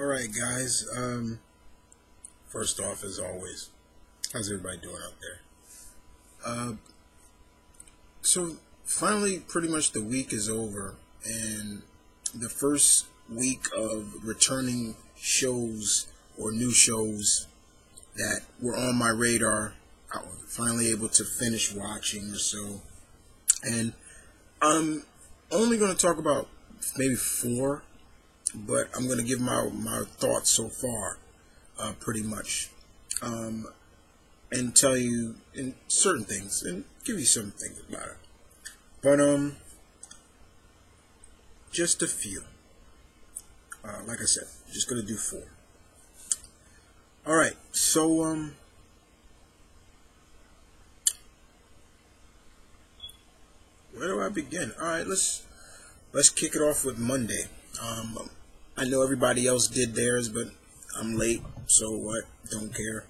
Alright guys, first off, as always, how's everybody doing out there? So finally pretty much the week is over, and the first week of returning shows or new shows that were on my radar, I was finally able to finish watching or so. And I'm only going to talk about maybe 4, but I'm going to give my thoughts so far, pretty much, and tell you in certain things and give you some things about it. But just a few. Like I said, just going to do 4. All right, so where do I begin? All right, let's kick it off with Monday. I know everybody else did theirs, but I'm late, so what? Don't care.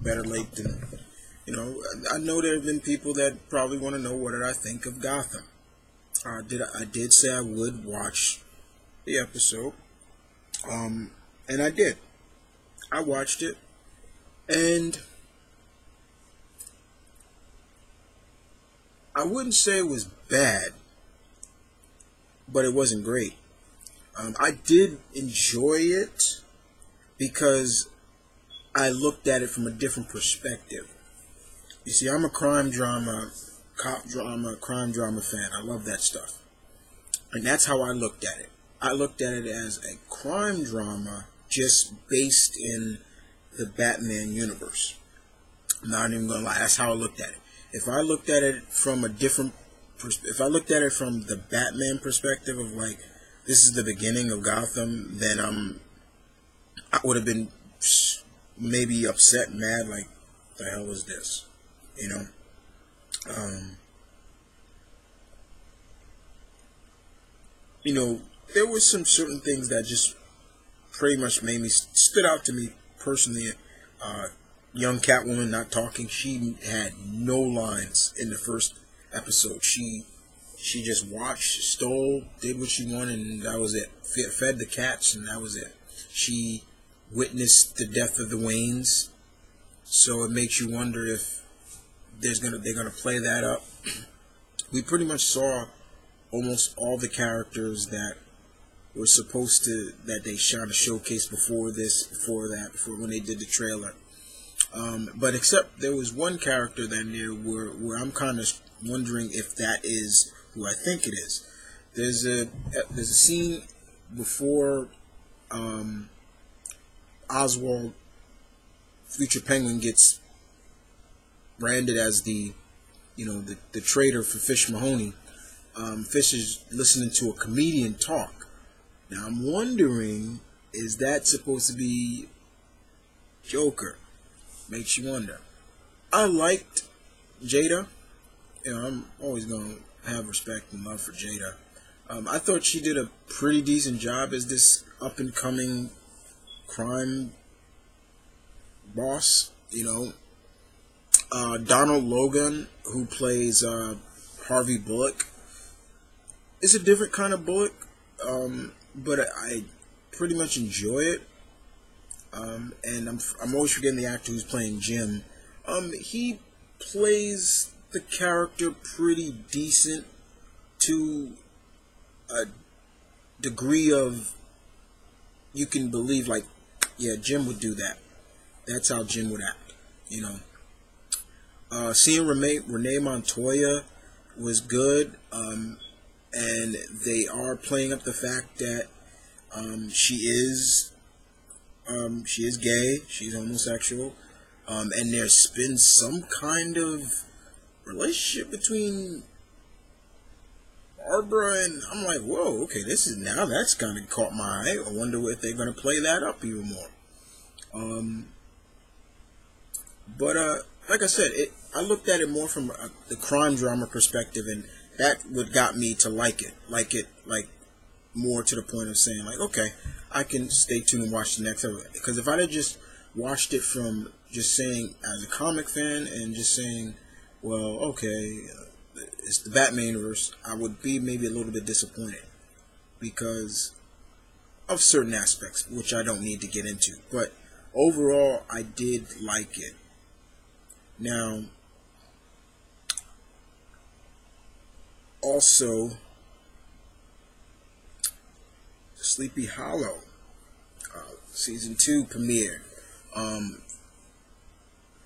Better late than, I know there have been people that probably want to know what did I think of Gotham. I did say I would watch the episode, and I did. I watched it, and I wouldn't say it was bad, but it wasn't great. I did enjoy it because I looked at it from a different perspective. You see, I'm a crime drama, cop drama, crime drama fan. I love that stuff. And that's how I looked at it. I looked at it as a crime drama just based in the Batman universe. I'm not even going to lie. That's how I looked at it. If I looked at it from a different if I looked at it from the Batman perspective of like, this is the beginning of Gotham, then I would have been maybe upset, mad, like, the hell is this? There were some certain things that just pretty much stood out to me personally. Young Catwoman not talking. She had no lines in the first episode. She just watched, stole, did what she wanted, and that was it. Fed the cats, and that was it. She witnessed the death of the Waynes, so it makes you wonder if they're gonna play that up. We pretty much saw almost all the characters that were that they shot a showcase before when they did the trailer. But except there was one character then there where I'm kind of wondering if that is who I think it is. There's a scene before Oswald, Future Penguin, gets branded as the traitor for Fish Mahoney. Fish is listening to a comedian talk. Now I'm wondering, is that supposed to be Joker? Makes you wonder. I liked Jada. I'm always going to have respect and love for Jada. I thought she did a pretty decent job as this up-and-coming crime boss. Donald Logan, who plays Harvey Bullock, is a different kind of Bullock, but I pretty much enjoy it. And I'm always forgetting the actor who's playing Jim. He plays the character pretty decent to a degree of you can believe, like, yeah, Jim would do that. That's how Jim would act, Seeing Renee Montoya was good, and they are playing up the fact that she is gay, she's homosexual, and there's been some kind of relationship between Barbara and, I'm like, whoa, okay, that's kind of caught my eye. I wonder if they're going to play that up even more. But like I said, I looked at it more from the crime drama perspective, and that what got me to like it more to the point of saying, like, okay, I can stay tuned and watch the next episode. Because if I had just watched it from just saying as a comic fan and just saying, well, okay, it's the Batman universe, I would be maybe a little bit disappointed, because of certain aspects, which I don't need to get into. But overall, I did like it. Now, also, Sleepy Hollow season 2 premiere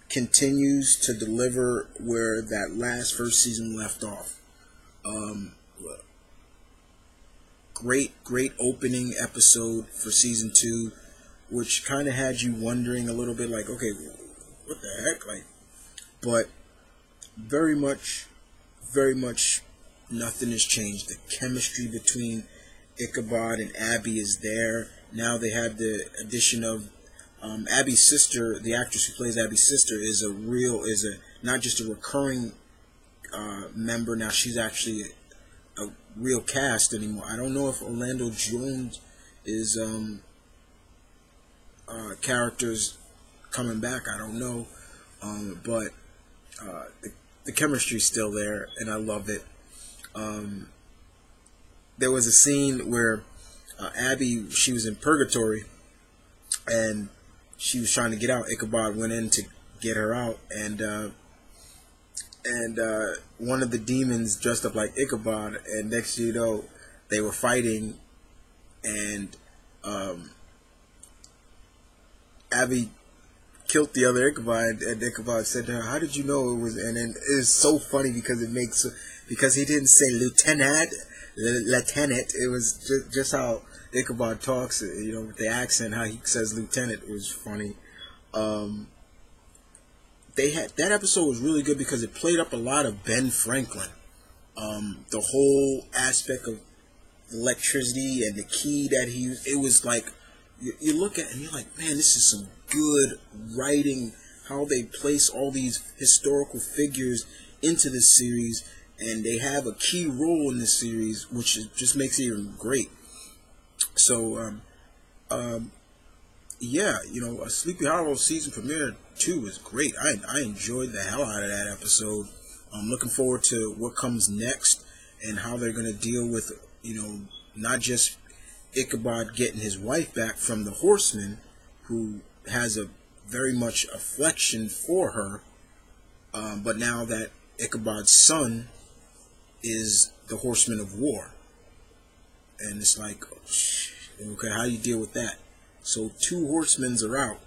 continues to deliver where that first season left off. Great opening episode for season 2, which kind of had you wondering a little bit, like, okay, what the heck, like, but very much nothing has changed. The chemistry between Ichabod and Abby is there. Now they have the addition of Abby's sister. The actress who plays Abby's sister is not just a recurring member. Now she's actually a real cast anymore. I don't know if Orlando Jones is characters coming back. I don't know, but the chemistry's still there, and I love it. There was a scene where Abby, she was in purgatory, and she was trying to get out. Ichabod went in to get her out, and one of the demons dressed up like Ichabod, and next thing you know, they were fighting, and Abby killed the other Ichabod, and Ichabod said to her, "How did you know it was?" And then it's so funny because because he didn't say lieutenant. It was just how Ichabod talks, with the accent, how he says lieutenant was funny. That episode was really good because it played up a lot of Ben Franklin. The whole aspect of electricity and the key that he used, it was like, you look at it and you're like, man, this is some good writing, how they place all these historical figures into this series, and they have a key role in this series, which just makes it even great. So, a Sleepy Hollow season premiere 2 is great. I enjoyed the hell out of that episode. I'm looking forward to what comes next and how they're going to deal with, not just Ichabod getting his wife back from the Horseman, who has a very much affection for her, but now that Ichabod's son is the Horseman of War. And it's like, okay, how do you deal with that? So 2 horsemen are out.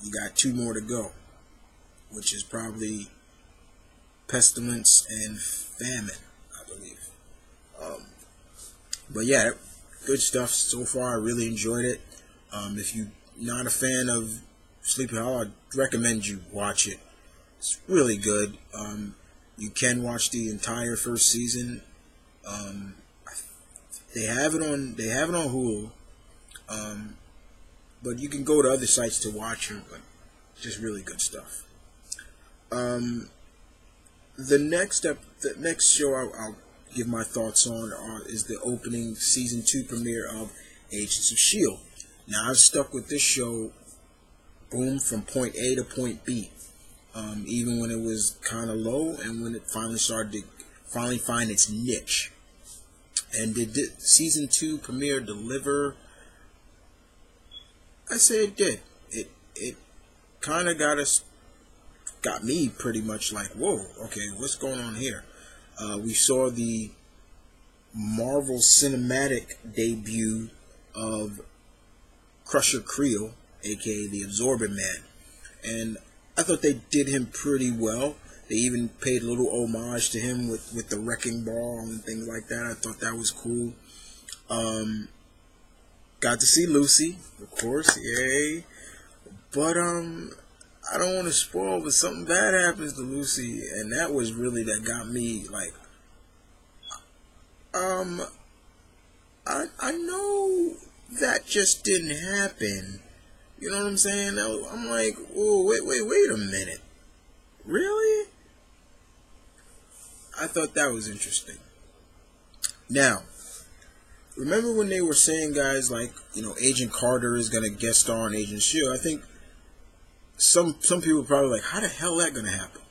You got 2 more to go, which is probably pestilence and famine, I believe. But yeah, good stuff so far. I really enjoyed it. If you're not a fan of Sleepy Hollow, I'd recommend you watch it. It's really good. You can watch the entire first season. They have it on Hulu. But you can go to other sites to watch it. But just really good stuff. The next show I'll give my thoughts on is the opening season 2 premiere of Agents of S.H.I.E.L.D. Now I've stuck with this show, boom, from point A to point B. Even when it was kind of low, and when it finally started to find its niche. And did season 2 premiere deliver? I say it did. It kind of got me pretty much like, whoa, okay, what's going on here? We saw the Marvel Cinematic debut of Crusher Creel, aka the Absorbent Man, and I thought they did him pretty well. They even paid a little homage to him with the wrecking ball and things like that. I thought that was cool. Got to see Lucy, of course, yay. But I don't want to spoil, but something bad happens to Lucy, and that was really that got me like, I know that just didn't happen. You know what I'm saying? I'm like, oh, wait a minute. Really? I thought that was interesting. Now, remember when they were saying, guys, like, Agent Carter is going to guest star on Agent S.H.I.E.L.D.? I think some people are probably like, how the hell is that going to happen?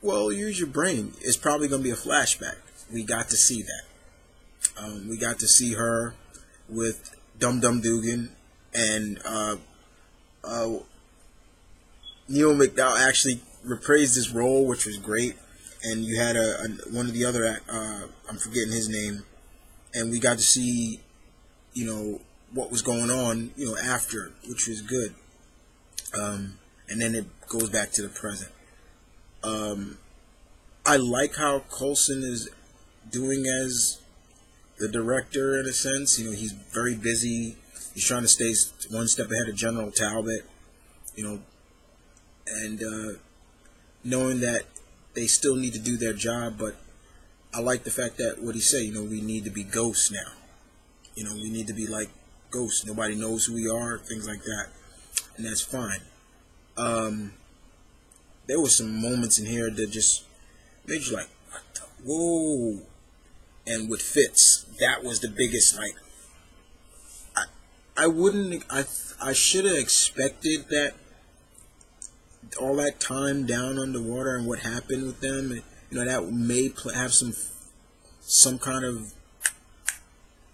Well, use your brain. It's probably going to be a flashback. We got to see that. We got to see her with Dum Dum Dugan, and uh, Neil McDowell actually reprised his role, which was great. And you had one of the other, I'm forgetting his name, and we got to see, what was going on, after, which was good. And then it goes back to the present. I like how Coulson is doing as the director in a sense. He's very busy. He's trying to stay one step ahead of General Talbot, and knowing that they still need to do their job, but I like the fact that what he said, we need to be ghosts now. We need to be like ghosts. Nobody knows who we are, things like that, and that's fine. There were some moments in here that just made you like, what the, whoa. And with Fitz, that was the biggest, like, I should have expected that all that time down underwater and what happened with them, that may have some kind of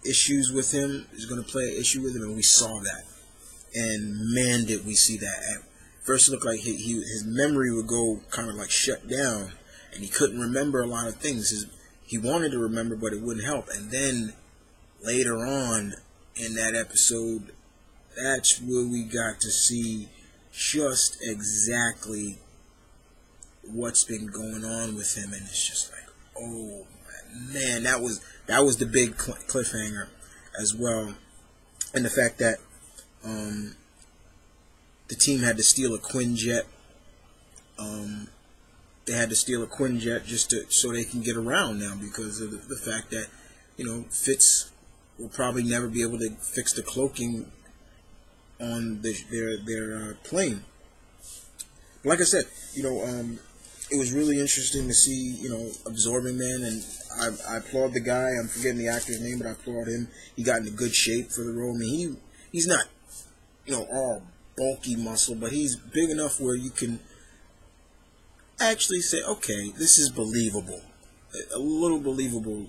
issues with him, is going to play an issue with him, and we saw that. And man, did we see that. At first it looked like his memory would go kind of like shut down, and he couldn't remember a lot of things. He wanted to remember, but it wouldn't help. And then later on in that episode, that's where we got to see just exactly what's been going on with him, and it's just like, oh man, that was the big cliffhanger as well, and the fact that the team had to steal a Quinjet. They had to steal a Quinjet so they can get around now, because of the fact that Fitz will probably never be able to fix the cloaking on their plane. Like I said, it was really interesting to see, Absorbing Man, and I applaud the guy. I'm forgetting the actor's name, but I applaud him. He got into good shape for the role. I mean, he's not, all bulky muscle, but he's big enough where you can actually say, okay, this is believable, a little believable.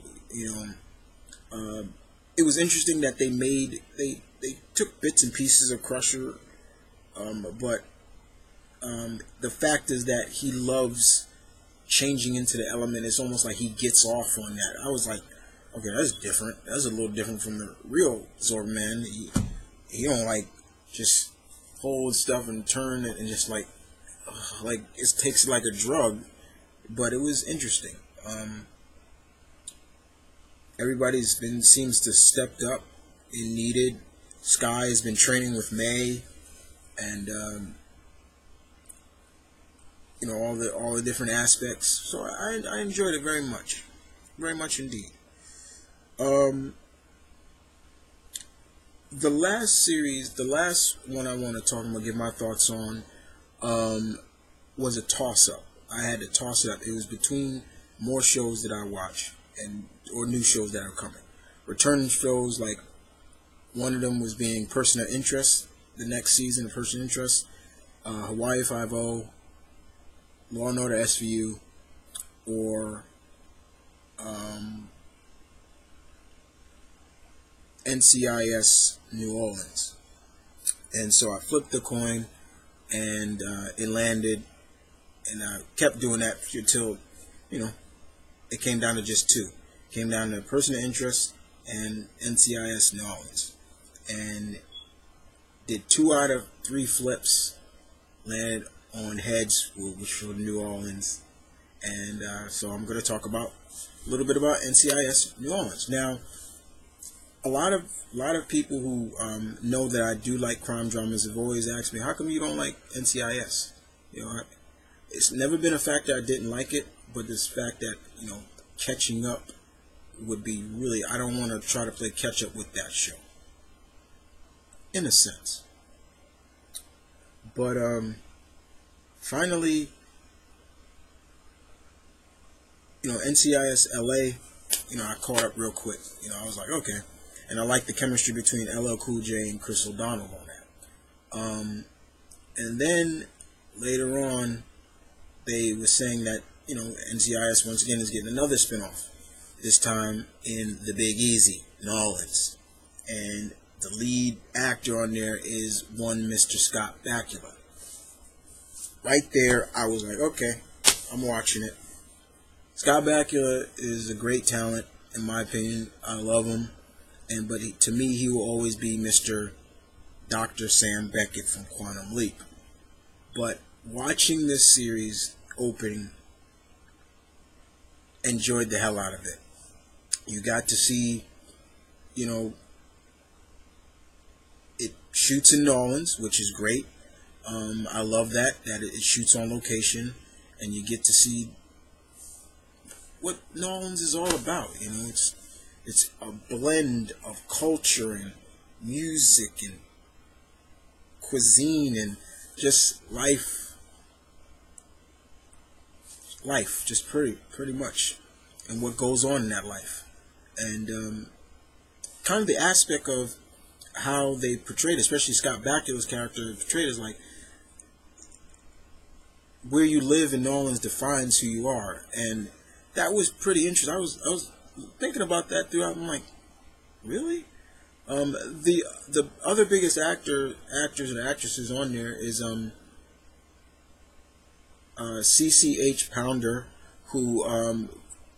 It was interesting that they took bits and pieces of Crusher, but the fact is that he loves changing into the element. It's almost like he gets off on that. I was like, okay, that's different. That's a little different from the real Zorb-Man. He don't like just hold stuff and turn it and just like it takes like a drug. But it was interesting. Everybody's seems to stepped up and needed. Sky has been training with May, and all the different aspects. So I enjoyed it very much indeed. The last one I want to talk about, give my thoughts on, was a toss-up. I had to toss it up. It was between more shows that I watch or new shows that are coming. Returning shows, like one of them was being Person of Interest, the next season of Person of Interest, Hawaii Five-0, Law and Order SVU, or NCIS New Orleans. And so I flipped the coin, and it landed, and I kept doing that until, it came down to just two. It came down to Person of Interest and NCIS New Orleans. And did 2 out of 3 flips, landed on heads, which were New Orleans. And so I'm going to talk a little bit about NCIS New Orleans. Now, a lot of people who know that I do like crime dramas have always asked me, how come you don't like NCIS? It's never been a fact that I didn't like it, but this fact that, catching up would be really, I don't want to try to play catch up with that show, in a sense. But finally, NCIS LA, I caught up real quick. I was like, okay. And I like the chemistry between LL Cool J and Chris O'Donnell on that. And then later on, they were saying that, NCIS once again is getting another spinoff, this time in the Big Easy, New Orleans. and the lead actor on there is one Mr. Scott Bakula. Right there, I was like, okay, I'm watching it. Scott Bakula is a great talent, in my opinion. I love him, but to me, he will always be Mr. Dr. Sam Beckett from Quantum Leap. But watching this series opening, enjoyed the hell out of it. You got to see, it shoots in New Orleans, which is great. I love that it shoots on location, and you get to see what New Orleans is all about. It's a blend of culture and music and cuisine and just life, just pretty much, and what goes on in that life, and kind of the aspect of how they portrayed, especially Scott Bakula's character portrayed as like, where you live in New Orleans defines who you are, and that was pretty interesting. I was thinking about that throughout. I'm like, really? The other biggest actors and actresses on there is C.H. Pounder, who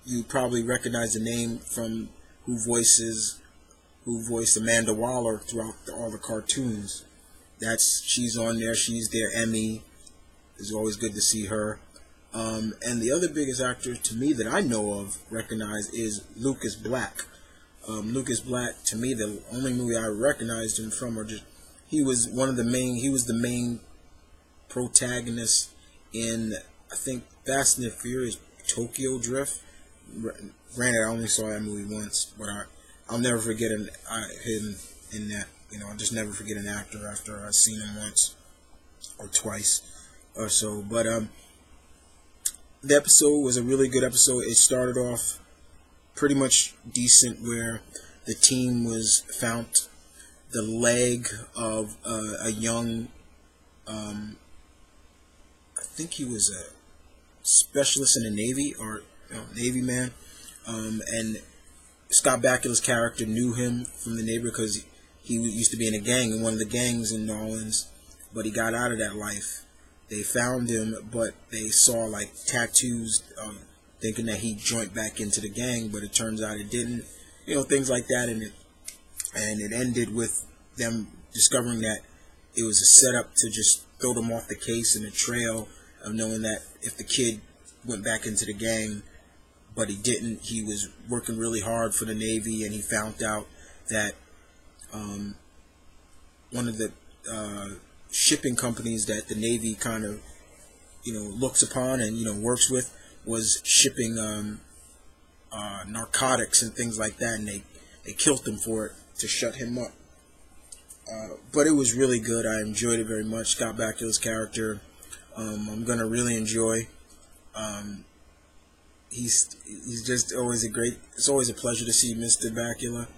you probably recognize the name from, who voiced Amanda Waller throughout all the cartoons. She's on there. She's their Emmy. It's always good to see her. And the other biggest actor to me that I know of, recognize, is Lucas Black. Lucas Black, to me, the only movie I recognized him from, he was the main protagonist in, I think, Fast and the Furious Tokyo Drift. Granted, I only saw that movie once, but I'll never forget him in that. I'll just never forget an actor after I've seen him once or twice or so. But the episode was a really good episode. It started off pretty much decent, where the team found the leg of a young, I think he was a specialist in the Navy, or Navy man, and Scott Bakula's character knew him from the neighborhood because he used to be in a gang, in one of the gangs in New Orleans, but he got out of that life. They found him, but they saw like tattoos, thinking that he joined back into the gang, but it turns out it didn't. Things like that, and it ended with them discovering that it was a setup to just throw them off the case and the trail of knowing that if the kid went back into the gang, but he didn't, he was working really hard for the Navy, and he found out that one of the shipping companies that the Navy kind of looks upon and works with was shipping narcotics and things like that, and they killed him for it to shut him up. But it was really good. I enjoyed it very much. Scott Bakula's character, I'm gonna really enjoy. He's just always it's always a pleasure to see Mr. Bakula.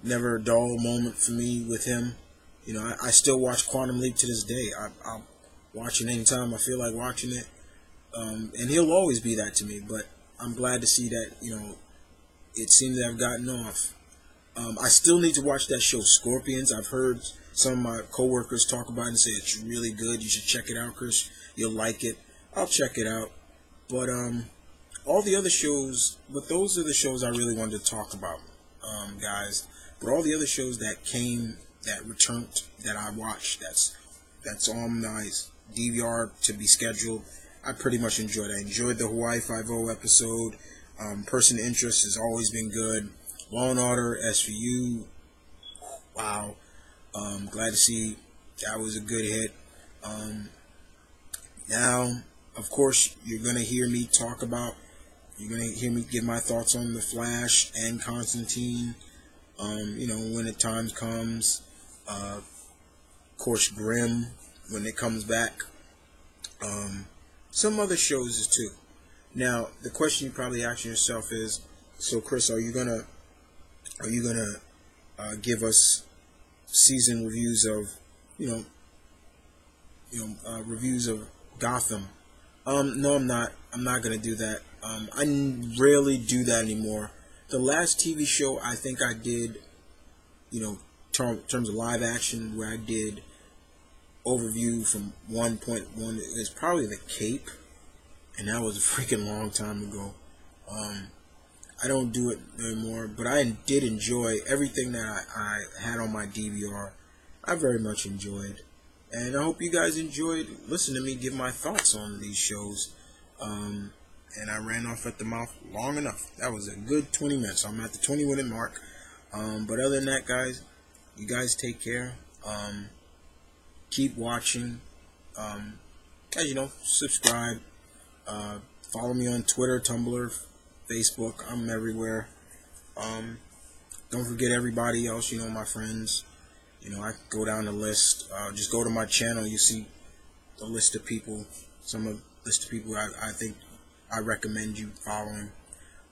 Never a dull moment for me with him. I still watch Quantum Leap to this day. I'll watch it anytime I feel like watching it. And he'll always be that to me, but I'm glad to see that, it seems to have gotten off. I still need to watch that show, Scorpions. I've heard some of my coworkers talk about it and say it's really good. You should check it out, Chris. You'll like it. I'll check it out. But all the other shows, those are the shows I really wanted to talk about, guys. But all the other shows that returned, that I watched, that's on my DVR to be scheduled, I pretty much enjoyed it. I enjoyed the Hawaii Five-0 episode. Person of Interest has always been good. Law and Order, SVU, wow. Glad to see that was a good hit. Now, of course, you're going to hear me give my thoughts on The Flash and Constantine, when the time comes. Of course, Grimm, when it comes back. Some other shows too. Now, the question you probably asking yourself is, so Chris, are you gonna give us season reviews of, reviews of Gotham? No, I'm not. I'm not gonna do that. I rarely do that anymore The last TV show I think I did, you know, terms of live action, where I did overview from 1.1 is probably The Cape, and that was a freaking long time ago. I don't do it anymore, but I did enjoy everything that I had on my DVR. I very much enjoyed, and I hope you guys enjoyed listening to me give my thoughts on these shows. And I ran off at the mouth long enough. That was a good 20 minutes. I'm at the 20-minute mark. But other than that, guys, you guys take care. Keep watching. As you know, subscribe. Follow me on Twitter, Tumblr, Facebook. I'm everywhere. Don't forget everybody else, you know, my friends. You know, I go down the list. Just go to my channel. You see the list of people. List of people I think I recommend you following.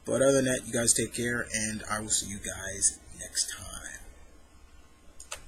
But other than that, you guys take care, and I will see you guys next time.